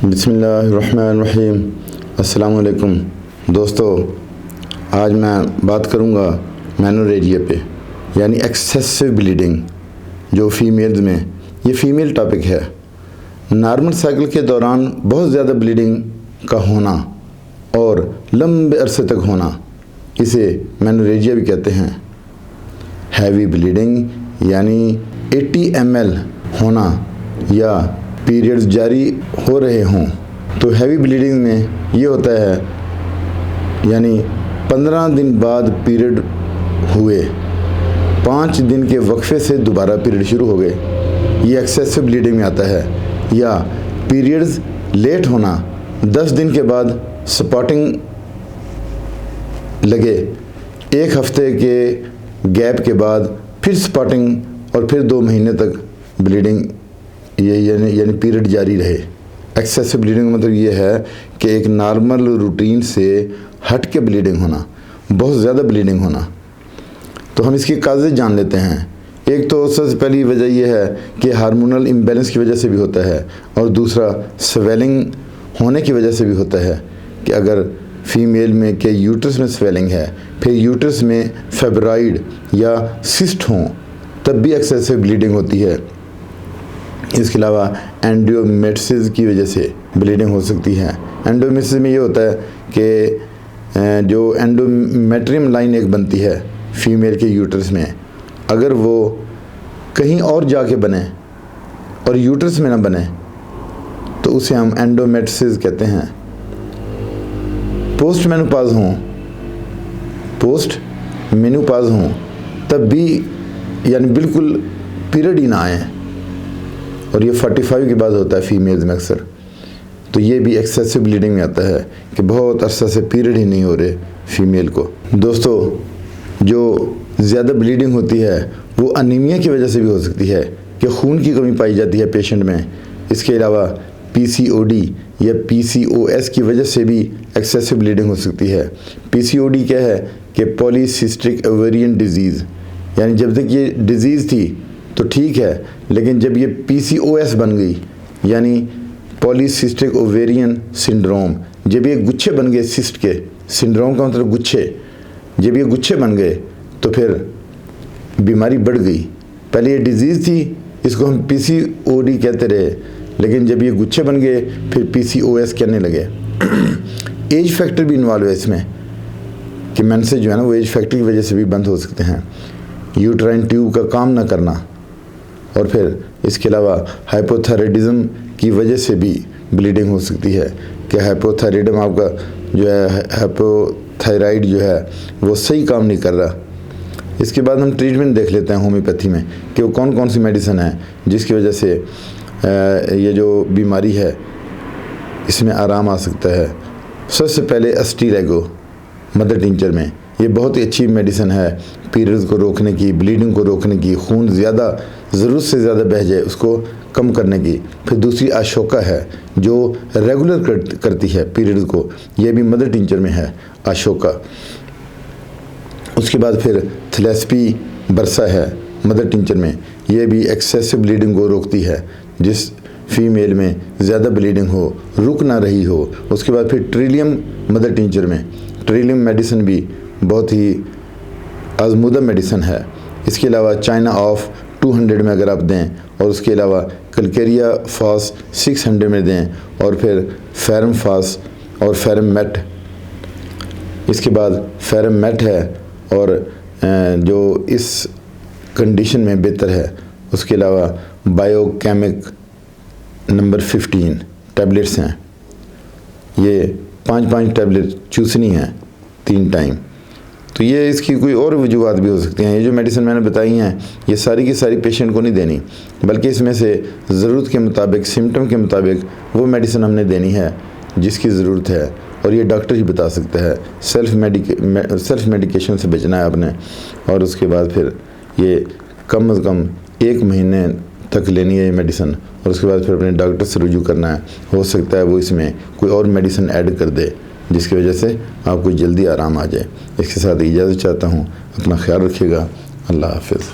बिस्मिल्लाहिर्रहमानिर्रहीम। अस्सलाम वालेकुम दोस्तों, आज मैं बात करूंगा मेनोरेजिया पे, यानी एक्सेसिव ब्लीडिंग जो फीमेल्स में, ये फीमेल टॉपिक है। नॉर्मल साइकिल के दौरान बहुत ज़्यादा ब्लीडिंग का होना और लंबे अरसे तक होना, इसे मेनोरेजिया भी कहते हैं। हैवी ब्लीडिंग यानी 80 ml होना या पीरियड्स जारी हो रहे हों, तो हैवी ब्लीडिंग में ये होता है, यानी 15 दिन बाद पीरियड हुए, 5 दिन के वक्फे से दोबारा पीरियड शुरू हो गए, ये एक्सेसिव ब्लीडिंग में आता है। या पीरियड्स लेट होना, 10 दिन के बाद स्पॉटिंग लगे, 1 हफ्ते के गैप के बाद फिर स्पॉटिंग और फिर 2 महीने तक ब्लीडिंग यानी पीरियड जारी रहे। एक्सेसिव ब्लीडिंग मतलब ये है कि एक नॉर्मल रूटीन से हट के ब्लीडिंग होना, बहुत ज़्यादा ब्लीडिंग होना। तो हम इसकी काज़ें जान लेते हैं। एक तो सबसे पहली वजह यह है कि हार्मोनल इम्बैलेंस की वजह से भी होता है, और दूसरा स्वेलिंग होने की वजह से भी होता है कि अगर फीमेल में के यूट्रस में स्वेलिंग है, फिर यूट्रस में फाइब्रॉइड या सिस्ट हों, तब भी एक्सेसिव ब्लीडिंग होती है। इसके अलावा एंडोमेट्रियोसिस की वजह से ब्लीडिंग हो सकती है। एंडोमेट्रियोसिस में ये होता है कि जो एंडोमेट्रियम लाइन एक बनती है फीमेल के यूट्रस में, अगर वो कहीं और जाके बने और यूट्रस में ना बने, तो उसे हम एंडोमेट्रियोसिस कहते हैं। पोस्ट मेनोपॉज हों तब भी, यानी बिल्कुल पीरियड ही ना आए, और ये 45 के बाद होता है फीमेल्स में अक्सर, तो ये भी एक्सेसिव ब्लीडिंग में आता है कि बहुत अरसा से पीरियड ही नहीं हो रहे फीमेल को। दोस्तों, जो ज़्यादा ब्लीडिंग होती है वो अनीमिया की वजह से भी हो सकती है कि खून की कमी पाई जाती है पेशेंट में। इसके अलावा PCOD या PCOS की वजह से भी एक्सेसिव ब्लीडिंग हो सकती है। PCOD क्या है कि पॉलीसिस्टिक ओवेरियन डिजीज़, यानी जब तक ये डिजीज़ थी तो ठीक है, लेकिन जब ये PCOS बन गई, यानी पॉलीसिस्टिक ओवेरियन सिंड्रोम, जब ये गुच्छे बन गए, सिस्ट के सिंड्रोम का मतलब गुच्छे, जब ये गुच्छे बन गए तो फिर बीमारी बढ़ गई। पहले ये डिजीज़ थी, इसको हम PCOD कहते रहे, लेकिन जब ये गुच्छे बन गए फिर PCOS कहने लगे। एज फैक्टर भी इन्वॉल्व है इसमें कि मेंसेस जो है ना, वो एज फैक्टर की वजह से भी बंद हो सकते हैं। यूट्राइन ट्यूब का काम ना करना, और फिर इसके अलावा हाइपोथायराइडिज्म की वजह से भी ब्लीडिंग हो सकती है कि हाइपोथायराइडिज्म आपका जो है, हाइपोथायराइड जो है वो सही काम नहीं कर रहा। इसके बाद हम ट्रीटमेंट देख लेते हैं होम्योपैथी में कि वो कौन कौन सी मेडिसिन है जिसकी वजह से ये जो बीमारी है इसमें आराम आ सकता है। सबसे पहले एस्टीरेगो मदर टिंचर में, ये बहुत ही अच्छी मेडिसिन है पीरियड्स को रोकने की, ब्लीडिंग को रोकने की, खून ज़्यादा ज़रूरत से ज़्यादा बह जाए उसको कम करने की। फिर दूसरी अशोका है जो रेगुलर करती है पीरियड्स को, ये भी मदर टिंचर में है अशोका। उसके बाद फिर थैलेस्पी बरसा है मदर टिंचर में, ये भी एक्सेसिव ब्लीडिंग को रोकती है। जिस फीमेल में ज़्यादा ब्लीडिंग हो, रुक ना रही हो। उसके बाद फिर ट्रिलियम मदर टिंचर में, ट्रिलियम मेडिसिन भी बहुत ही आजमूदा मेडिसिन है। इसके अलावा चाइना ऑफ 200 में अगर आप दें, और उसके अलावा कलकेरिया फास 600 में दें, और फिर फेरम फास और फेरम मेट। इसके बाद फेरम मेट है, और जो इस कंडीशन में बेहतर है। उसके अलावा बायोकेमिक नंबर 15 टैबलेट्स हैं, ये 5-5 टैबलेट चूसनी है 3 टाइम। तो ये इसकी कोई और वजूहत भी हो सकती हैं। ये जो मेडिसिन मैंने बताई हैं, ये सारी की सारी पेशेंट को नहीं देनी, बल्कि इसमें से ज़रूरत के मुताबिक, सिम्टम के मुताबिक वो मेडिसिन हमने देनी है जिसकी ज़रूरत है, और ये डॉक्टर ही बता सकता है। सेल्फ मेडिकेशन से बचना है आपने, और उसके बाद फिर ये कम से कम 1 महीने तक लेनी है ये मेडिसिन, और उसके बाद फिर अपने डॉक्टर से रुजू करना है। हो सकता है वो इसमें कोई और मेडिसिन ऐड कर दे जिसकी वजह से आपको जल्दी आराम आ जाए। इसके साथ इजाज़त चाहता हूँ, अपना ख्याल रखिएगा। अल्लाह हाफ़िज़।